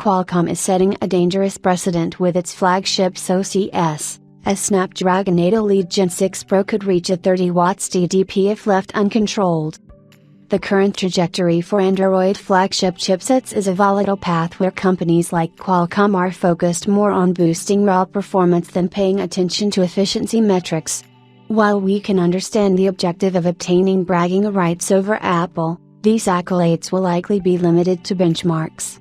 Qualcomm is setting a dangerous precedent with its flagship SoCs, as Snapdragon 8 Elite Gen 6 Pro could reach a 30 watts TDP if left uncontrolled. The current trajectory for Android flagship chipsets is a volatile path where companies like Qualcomm are focused more on boosting raw performance than paying attention to efficiency metrics. While we can understand the objective of obtaining bragging rights over Apple, these accolades will likely be limited to benchmarks.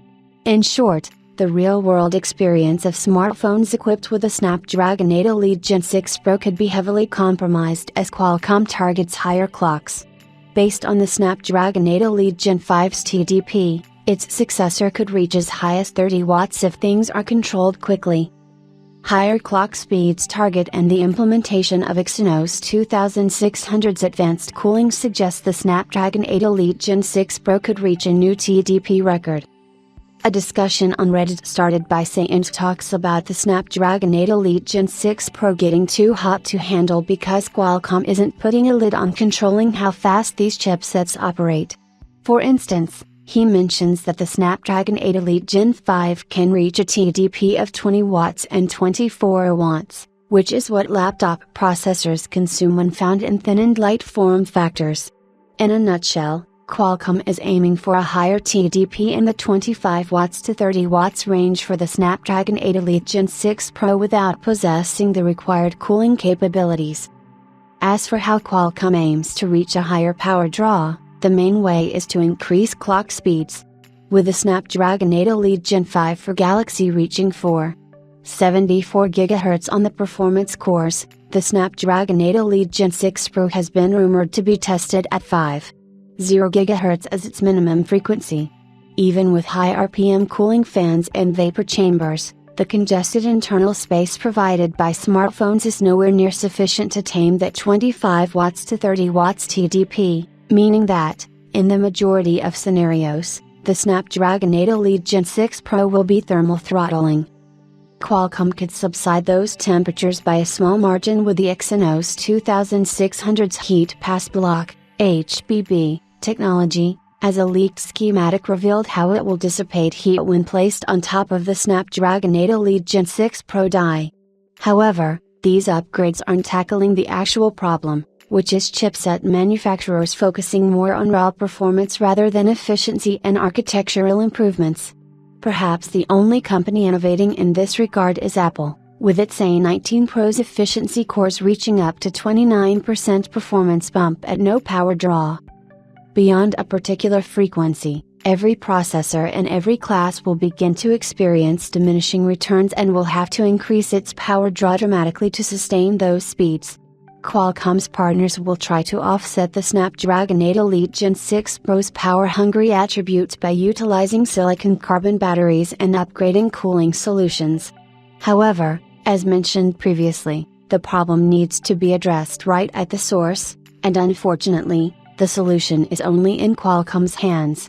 In short, the real-world experience of smartphones equipped with a Snapdragon 8 Elite Gen 6 Pro could be heavily compromised as Qualcomm targets higher clocks. Based on the Snapdragon 8 Elite Gen 5's TDP, its successor could reach as high as 30 watts if things are controlled quickly. Higher clock speeds target and the implementation of Exynos 2600's advanced cooling suggests the Snapdragon 8 Elite Gen 6 Pro could reach a new TDP record. A discussion on Reddit started by Sayent talks about the Snapdragon 8 Elite Gen 6 Pro getting too hot to handle because Qualcomm isn't putting a lid on controlling how fast these chipsets operate. For instance, he mentions that the Snapdragon 8 Elite Gen 5 can reach a TDP of 20 watts and 24 watts, which is what laptop processors consume when found in thin and light form factors. In a nutshell, Qualcomm is aiming for a higher TDP in the 25 watts to 30 watts range for the Snapdragon 8 Elite Gen 6 Pro without possessing the required cooling capabilities. As for how Qualcomm aims to reach a higher power draw, the main way is to increase clock speeds. With the Snapdragon 8 Elite Gen 5 for Galaxy reaching 474 GHz on the performance cores, the Snapdragon 8 Elite Gen 6 Pro has been rumored to be tested at 5.0 GHz as its minimum frequency. Even with high RPM cooling fans and vapor chambers, the congested internal space provided by smartphones is nowhere near sufficient to tame that 25 watts to 30 watts TDP, meaning that, in the majority of scenarios, the Snapdragon 8 Elite Gen 6 Pro will be thermal throttling. Qualcomm could subside those temperatures by a small margin with the Exynos 2600's Heat Pass Block, HPB, technology, as a leaked schematic revealed how it will dissipate heat when placed on top of the Snapdragon 8 Elite Gen 6 Pro die. However, these upgrades aren't tackling the actual problem, which is chipset manufacturers focusing more on raw performance rather than efficiency and architectural improvements. Perhaps the only company innovating in this regard is Apple, with its A19 Pro's efficiency cores reaching up to 29% performance bump at no power draw. Beyond a particular frequency, every processor in every class will begin to experience diminishing returns and will have to increase its power draw dramatically to sustain those speeds. Qualcomm's partners will try to offset the Snapdragon 8 Elite Gen 6 Pro's power-hungry attributes by utilizing silicon-carbon batteries and upgrading cooling solutions. However, as mentioned previously, the problem needs to be addressed right at the source, and unfortunately, the solution is only in Qualcomm's hands.